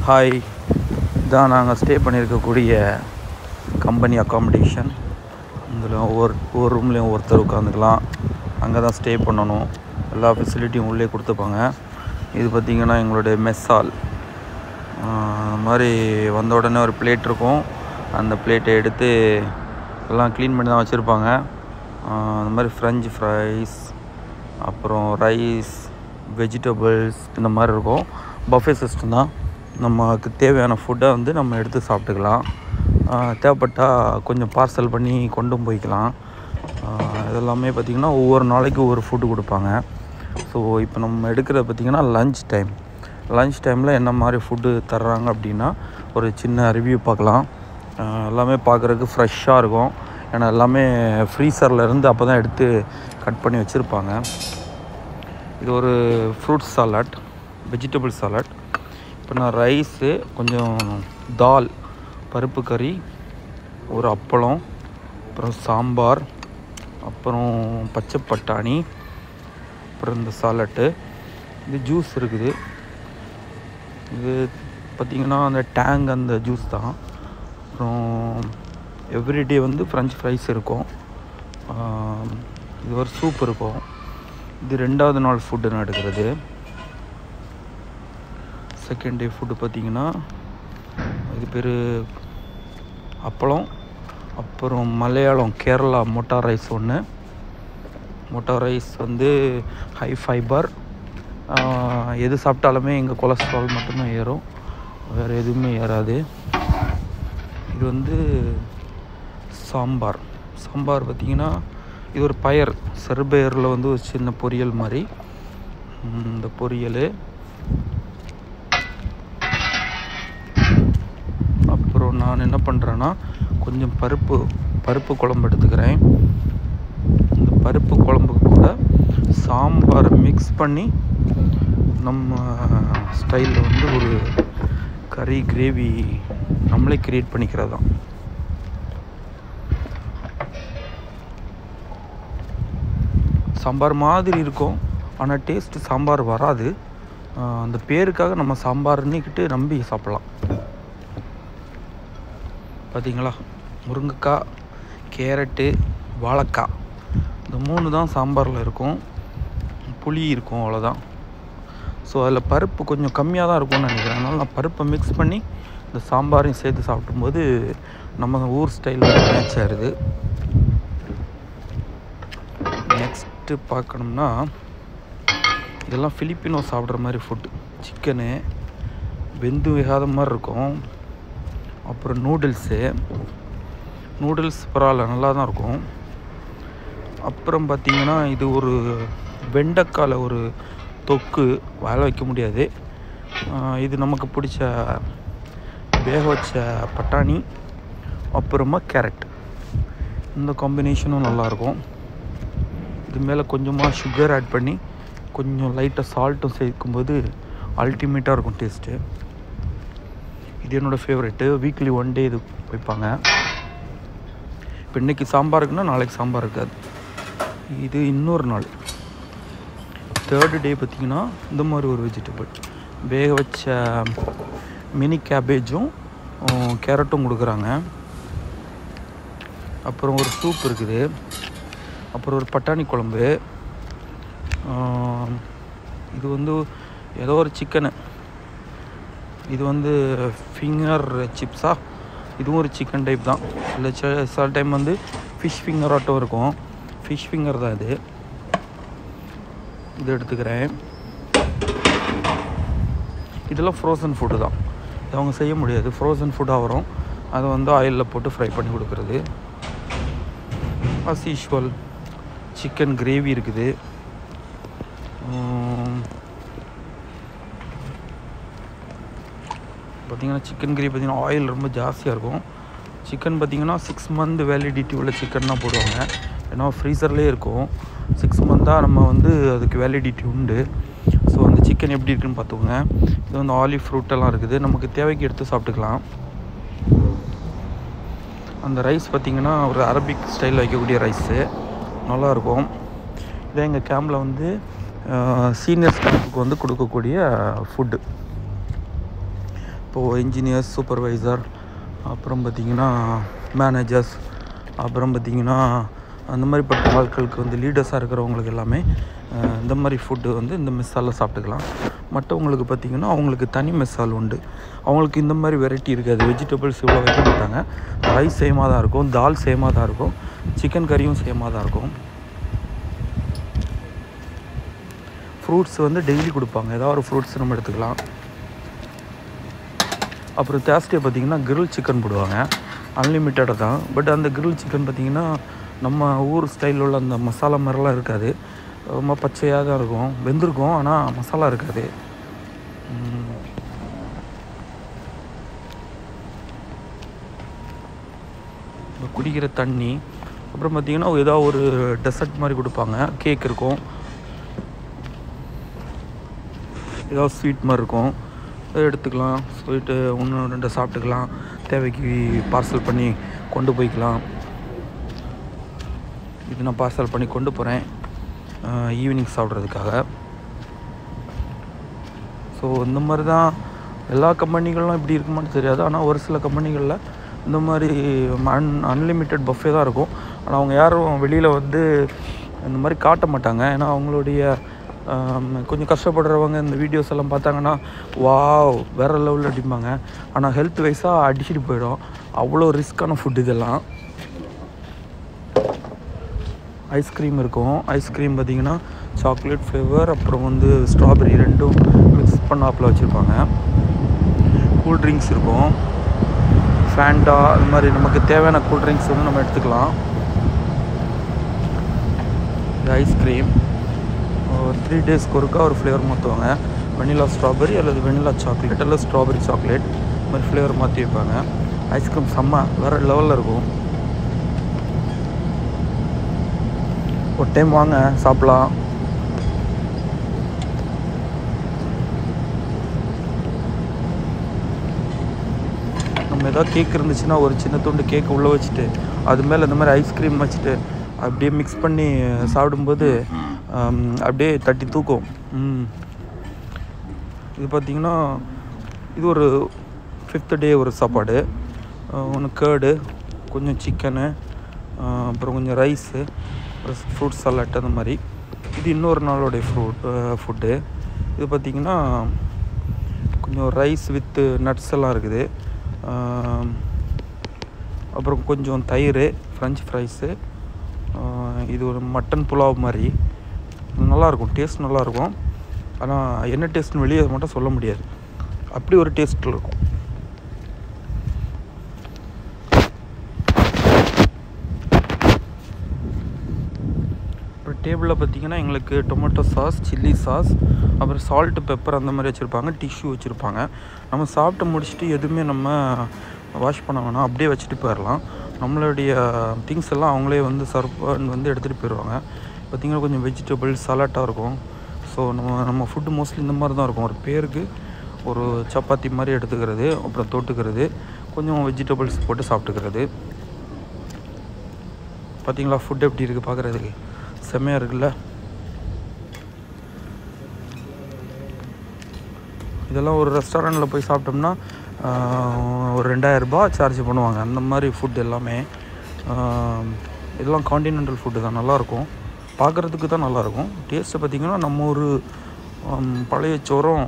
Hi, இதான் நாங்கள் stay பண்ணியிருக்கக்கூடிய கம்பெனி அக்காமடேஷன். இதில் ஒவ்வொரு ரூம்லேயும் ஒருத்தர் உட்காந்துக்கலாம். அங்கே தான் ஸ்டே பண்ணணும். எல்லா ஃபெசிலிட்டியும் உள்ளே கொடுத்துப்பாங்க. இது பார்த்திங்கன்னா எங்களுடைய மெஸ்ஸால். அந்த மாதிரி வந்த உடனே ஒரு பிளேட் இருக்கும். அந்த பிளேட்டை எடுத்து எல்லாம் க்ளீன் பண்ணி தான் வச்சுருப்பாங்க. அந்த மாதிரி ஃப்ரெஞ்ச் ஃப்ரைஸ், அப்புறம் ரைஸ், வெஜிடபிள்ஸ் இந்த மாதிரி இருக்கும். பஃபே சிஸ்டம் தான். நமக்கு தேவையான ஃபுட்டை வந்து நம்ம எடுத்து சாப்பிட்டுக்கலாம். தேவைப்பட்டால் கொஞ்சம் பார்சல் பண்ணி கொண்டும் போய்க்கலாம். இதெல்லாமே பார்த்திங்கன்னா ஒவ்வொரு நாளைக்கு ஒவ்வொரு ஃபுட்டு கொடுப்பாங்க. ஸோ இப்போ நம்ம எடுக்கிறது பார்த்திங்கன்னா லன்ச் டைமில் என்ன மாதிரி ஃபுட்டு தர்றாங்க அப்படின்னா ஒரு சின்ன ரிவ்யூ பார்க்கலாம். எல்லாமே பார்க்குறதுக்கு ஃப்ரெஷ்ஷாக இருக்கும். ஏன்னா எல்லாமே ஃப்ரீசர்லேருந்து அப்போ தான் எடுத்து கட் பண்ணி வச்சுருப்பாங்க. இது ஒரு ஃப்ரூட் சாலட், வெஜிடபிள் சாலட். இப்போ நான் ரைஸு, கொஞ்சம் தால், பருப்பு கறி, ஒரு அப்பளம், அப்புறம் சாம்பார், அப்புறம் பச்சை பட்டாணி, அப்புறம் இந்த சாலட்டு. இது ஜூஸ் இருக்குது. இது பார்த்திங்கன்னா அந்த டேங் அந்த ஜூஸ் தான். அப்புறம் எவ்ரிடே வந்து ஃப்ரெஞ்ச் ஃப்ரைஸ் இருக்கும். இது ஒரு சூப் இருக்கும். இது 2வது நாள் ஃபுட்டு நான் எடுக்கிறது. செகண்ட் டே ஃபுட்டு பார்த்திங்கன்னா இது பேர் அப்பளம், அப்புறம் மலையாளம் கேரளா மொட்டா ரைஸ் ஒன்று. மொட்டா ரைஸ் வந்து ஹை ஃபைபர். எது சாப்பிட்டாலுமே எங்கள் கொலஸ்ட்ரால் மட்டும்தான் ஏறும், வேறு எதுவுமே ஏறாது. இது வந்து சாம்பார் பார்த்திங்கன்னா இது ஒரு பயர், செருபயரில் வந்து ஒரு சின்ன பொரியல் மாதிரி. இந்த பொரியல், அப்புறம் நான் என்ன பண்ணுறேன்னா கொஞ்சம் பருப்பு குழம்பு எடுத்துக்கிறேன். இந்த பருப்பு குழம்புக்கு கூட சாம்பாரை மிக்ஸ் பண்ணி நம்ம ஸ்டைலில் வந்து ஒரு கறி கிரேவி நம்மளே க்ரியேட் பண்ணிக்கிறது தான். சாம்பார் மாதிரி இருக்கும், ஆனால் டேஸ்ட்டு சாம்பார் வராது. அந்த பேருக்காக நம்ம சாம்பார்னுக்கிட்டு நம்பி சாப்பிட்லாம். பார்த்திங்களா, முருங்கைக்காய், கேரட்டு, வாழைக்காய், இந்த 3 தான் சாம்பாரில் இருக்கும். புளி இருக்கும், அவ்வளோதான். ஸோ அதில் பருப்பு கொஞ்சம் கம்மியாக தான் இருக்கும்னு நினைக்கிறேன். அதனால் நான் பருப்பை மிக்ஸ் பண்ணி இந்த சாம்பாரையும் சேர்த்து சாப்பிடும்போது நம்ம ஊர் ஸ்டைலில் மேட்ச் ஆகிடுது. நெக்ஸ்ட்டு பார்க்கணும்னா இதெல்லாம் ஃபிலிப்பினோ சாப்பிட்ற மாதிரி ஃபுட்டு. சிக்கனு வெந்து வேகாத மாதிரி இருக்கும். அப்புறம் நூடுல்ஸ் பரவாயில்ல, நல்லா தான் இருக்கும். அப்புறம் பார்த்திங்கன்னா இது ஒரு வெண்டைக்காயில் ஒரு தொக்கு, வாழ வைக்க முடியாது. இது நமக்கு பிடிச்ச வேக வச்ச பட்டாணி, அப்புறமா கேரட். இந்த காம்பினேஷனும் நல்லாயிருக்கும். இது மேலே கொஞ்சமாக சுகர் ஆட் பண்ணி கொஞ்சம் லைட்டாக சால்ட்டும் சேர்க்கும்போது அல்டிமேட்டாக இருக்கும் டேஸ்ட்டு. இது என்னோடய ஃபேவரெட்டு. வீக்லி 1 டே இது வைப்பாங்க. இப்போ இன்றைக்கி சாம்பார் இருக்குன்னா நாளைக்கு சாம்பார் இருக்காது. இது இன்னொரு நாள். 3rd டே பார்த்திங்கன்னா இந்த மாதிரி ஒரு வெஜிடபிள் வேக வச்ச மினி கேபேஜும் கேரட்டும் கொடுக்குறாங்க. அப்புறம் ஒரு சூப் இருக்குது. அப்புறம் ஒரு பட்டாணி குழம்பு. இது வந்து ஏதோ ஒரு சிக்கனு. இது வந்து ஃபிங்கர் சிப்ஸா, இதுவும் ஒரு சிக்கன் டைப் தான். இல்லை சில டைம் வந்து ஃபிஷ் ஃபிங்கர் ஆட்டம் இருக்கும். ஃபிஷ் ஃபிங்கர் தான் இது. இது எடுத்துக்கிறேன். இதெல்லாம் ஃப்ரோசன் ஃபுட்டு தான். இது அவங்க செய்ய முடியாது, ஃப்ரோசன் ஃபுட்டாக வரும். அதை வந்து ஆயிலில் போட்டு ஃப்ரை பண்ணி கொடுக்குறது. அஸ் யூஷுவல் சிக்கன் கிரேவி இருக்குது. பார்த்திங்கன்னா சிக்கன் கிரேவி பார்த்திங்கன்னா ஆயில் ரொம்ப ஜாஸ்தியாக இருக்கும். சிக்கன் பார்த்திங்கன்னா 6 மந்த் வேலிடிட்டி உள்ள சிக்கன் தான் போடுவாங்க. ஏன்னா ஃப்ரீசர்லேயே இருக்கும். 6 மந்த்தாக நம்ம வந்து அதுக்கு வேலிடிட்டி உண்டு. ஸோ அந்த சிக்கன் எப்படி இருக்குன்னு பார்த்துக்கோங்க. இது வந்து ஆலிவ் ஃப்ரூட்டெல்லாம் இருக்குது, நமக்கு தேவைக்கு எடுத்து சாப்பிட்டுக்கலாம். அந்த ரைஸ் பார்த்திங்கன்னா ஒரு அரபிக் ஸ்டைலில் வைக்கக்கூடிய ரைஸு, நல்லாயிருக்கும். இதை எங்கள் கேம்பில் வந்து சீனியர் ஸ்டாஃபுக்கு வந்து கொடுக்கக்கூடிய ஃபுட்டு. இப்போது இன்ஜினியர்ஸ், சூப்பர்வைசர், அப்புறம் பார்த்திங்கன்னா மேனேஜர்ஸ், அப்புறம் பார்த்திங்கன்னா அந்த மாதிரிப்பட்ட ஆட்களுக்கு வந்து லீடர்ஸாக இருக்கிறவங்களுக்கு எல்லாமே இந்த மாதிரி ஃபுட்டு வந்து இந்த மெஸ்ஸால் சாப்பிட்டுக்கலாம். மற்றவங்களுக்கு பார்த்திங்கன்னா அவங்களுக்கு தனி மெஸ்ஸால் உண்டு. அவங்களுக்கு இந்த மாதிரி வெரைட்டி இருக்காது. வெஜிடபிள்ஸ் இவ்வளோ வைக்க மாட்டாங்க. ரைஸ் சேமாக தான் இருக்கும், தால் சேமாக தான் இருக்கும், சிக்கன் கறியும் சேமாக தான் இருக்கும். ஃப்ரூட்ஸ் வந்து டெய்லி கொடுப்பாங்க. ஏதாவது ஒரு ஃப்ரூட்ஸ் நம்ம எடுத்துக்கலாம். அப்புறம் தேர்ஸ்டே பார்த்திங்கன்னா கிரில் சிக்கன் போடுவாங்க. அன்லிமிட்டடாக தான். பட் அந்த கிரில் சிக்கன் பார்த்திங்கன்னா நம்ம ஊர் ஸ்டைலில் உள்ள அந்த மசாலா மாதிரிலாம் இருக்காது. ரொம்ப பச்சையாக தான் இருக்கும். வெந்திருக்கும், ஆனால் மசாலா இருக்காது. குடிக்கிற தண்ணி, அப்புறம் பார்த்திங்கன்னா ஏதாவது ஒரு டெசர்ட் மாதிரி கொடுப்பாங்க. கேக் இருக்கும், ஏதாவது ஸ்வீட் மாதிரி இருக்கும். அதை எடுத்துக்கலாம். ஸ்வீட்டு 1-2 சாப்பிட்டுக்கலாம். தேவைக்கு பார்சல் பண்ணி கொண்டு போய்க்கலாம். இது நான் பார்சல் பண்ணி கொண்டு போகிறேன் ஈவினிங் சாப்பிட்றதுக்காக. ஸோ இந்த மாதிரி தான் எல்லா கம்பெனிகளும் இப்படி இருக்குமான்னு தெரியாது. ஆனால் ஒரு சில கம்பெனிகளில் இந்த மாதிரி அன்லிமிட்டெட் பஃபே தான் இருக்கும். ஆனால் அவங்க யாரும் வெளியில் வந்து இந்த மாதிரி காட்ட மாட்டாங்க. ஏன்னா அவங்களுடைய கொஞ்சம் கஷ்டப்படுறவங்க இந்த வீடியோஸ் எல்லாம் பார்த்தாங்கன்னா வாவ் வேறு லெவலில் அடிப்பாங்க. ஆனால் ஹெல்த் வைஸாக அடிச்சுட்டு போயிடும். அவ்வளோ ரிஸ்க்கான ஃபுட் இதெல்லாம். ஐஸ்கிரீம் இருக்கும். ஐஸ்கிரீம் பார்த்திங்கன்னா சாக்லேட் ஃப்ளேவர், அப்புறம் வந்து ஸ்ட்ராபெரி ரெண்டும் மிக்ஸ் பண்ணாப்பில் வச்சுருப்பாங்க. கூல்ட்ரிங்க்ஸ் இருக்கும், ஃபேண்டா, அது மாதிரி நமக்கு தேவையான கூல்ட்ரிங்க்ஸ் வந்து நம்ம எடுத்துக்கலாம். இது ஐஸ்கிரீம் 3 டேஸ்க்கு ஒருக்கா ஒரு ஃப்ளேவர் மாற்றுவாங்க. வெனிலா ஸ்ட்ராபெரி அல்லது வெனிலா சாக்லேட் அல்லது ஸ்ட்ராபெரி சாக்லேட் இது மாதிரி ஃப்ளேவர் மாற்றி வைப்பாங்க. ஐஸ்கிரீம் செம்ம வேறு லெவலில் இருக்கும். ஒரு டைம் வாங்க சாப்பிட்லாம். நம்ம எதாவது கேக் இருந்துச்சுன்னா ஒரு சின்ன துண்டு கேக் உள்ளே வச்சுட்டு அது மேலே இந்த மாதிரி ஐஸ்கிரீம் வச்சுட்டு அப்படியே மிக்ஸ் பண்ணி சாப்பிடும்போது அப்படியே தட்டி தூக்கும். இது பார்த்திங்கன்னா இது ஒரு 5th டே ஒரு சாப்பாடு. ஒன்று கேர்டு, கொஞ்சம் சிக்கனு, அப்புறம் கொஞ்சம் ரைஸு, அப்புறம் ஃப்ரூட் சலாட் அந்த மாதிரி. இது இன்னொரு நாளோடைய ஃபுட்டு. இது பார்த்திங்கன்னா கொஞ்சம் ரைஸ் வித்து நட்ஸ் எல்லாம் இருக்குது. அப்புறம் கொஞ்சம் தயிர், ஃப்ரெஞ்ச் ஃப்ரைஸு, இது ஒரு மட்டன் புலாவ் மாதிரி. நல்லாயிருக்கும், டேஸ்ட் நல்லாயிருக்கும். ஆனால் என்ன டேஸ்ட்னு வெளியே மட்டும் சொல்ல முடியாது. அப்படி ஒரு டேஸ்ட்டில் இருக்கும். அப்புறம் டேபிளில் பார்த்திங்கன்னா எங்களுக்கு டொமேட்டோ சாஸ், சில்லி சாஸ், அப்புறம் சால்ட்டு, பெப்பர் அந்த மாதிரி வச்சுருப்பாங்க. டிஷ்யூ வச்சுருப்பாங்க. நம்ம சாப்பிட்டு முடிச்சுட்டு எதுவுமே நம்ம வாஷ் பண்ண வேணாம், அப்படியே வச்சுட்டு போயிடலாம். நம்மளுடைய திங்ஸ் எல்லாம் அவங்களே வந்து சர்வ் வந்து எடுத்துகிட்டு போயிடுவாங்க. பார்த்திங்கன்னா கொஞ்சம் வெஜிடபிள் சலாட்டாக இருக்கும். ஸோ நம்ம ஃபுட்டு மோஸ்ட்லி இந்த மாதிரி தான் இருக்கும். ஒரு பேருக்கு ஒரு சப்பாத்தி மாதிரி எடுத்துக்கிறது, அப்புறம் தொட்டுக்கிறது, கொஞ்சம் வெஜிடபிள்ஸ் போட்டு சாப்பிட்டுக்கிறது. பார்த்திங்களா ஃபுட் எப்படி இருக்குது பார்க்குறதுக்கு செம்மையாக இருக்குல்ல. இதெல்லாம் ஒரு ரெஸ்டாரண்ட்டில் போய் சாப்பிட்டோம்னா ஒரு 2000 ரூபாய் சார்ஜ் பண்ணுவாங்க. அந்த மாதிரி ஃபுட் எல்லாமே. இதெல்லாம் காண்டினென்டல் ஃபுட்டு தான், நல்லாயிருக்கும். பார்க்குறதுக்கு தான் நல்லாயிருக்கும். டேஸ்ட்டு பார்த்திங்கன்னா நம்ம ஒரு பழைய சோறும்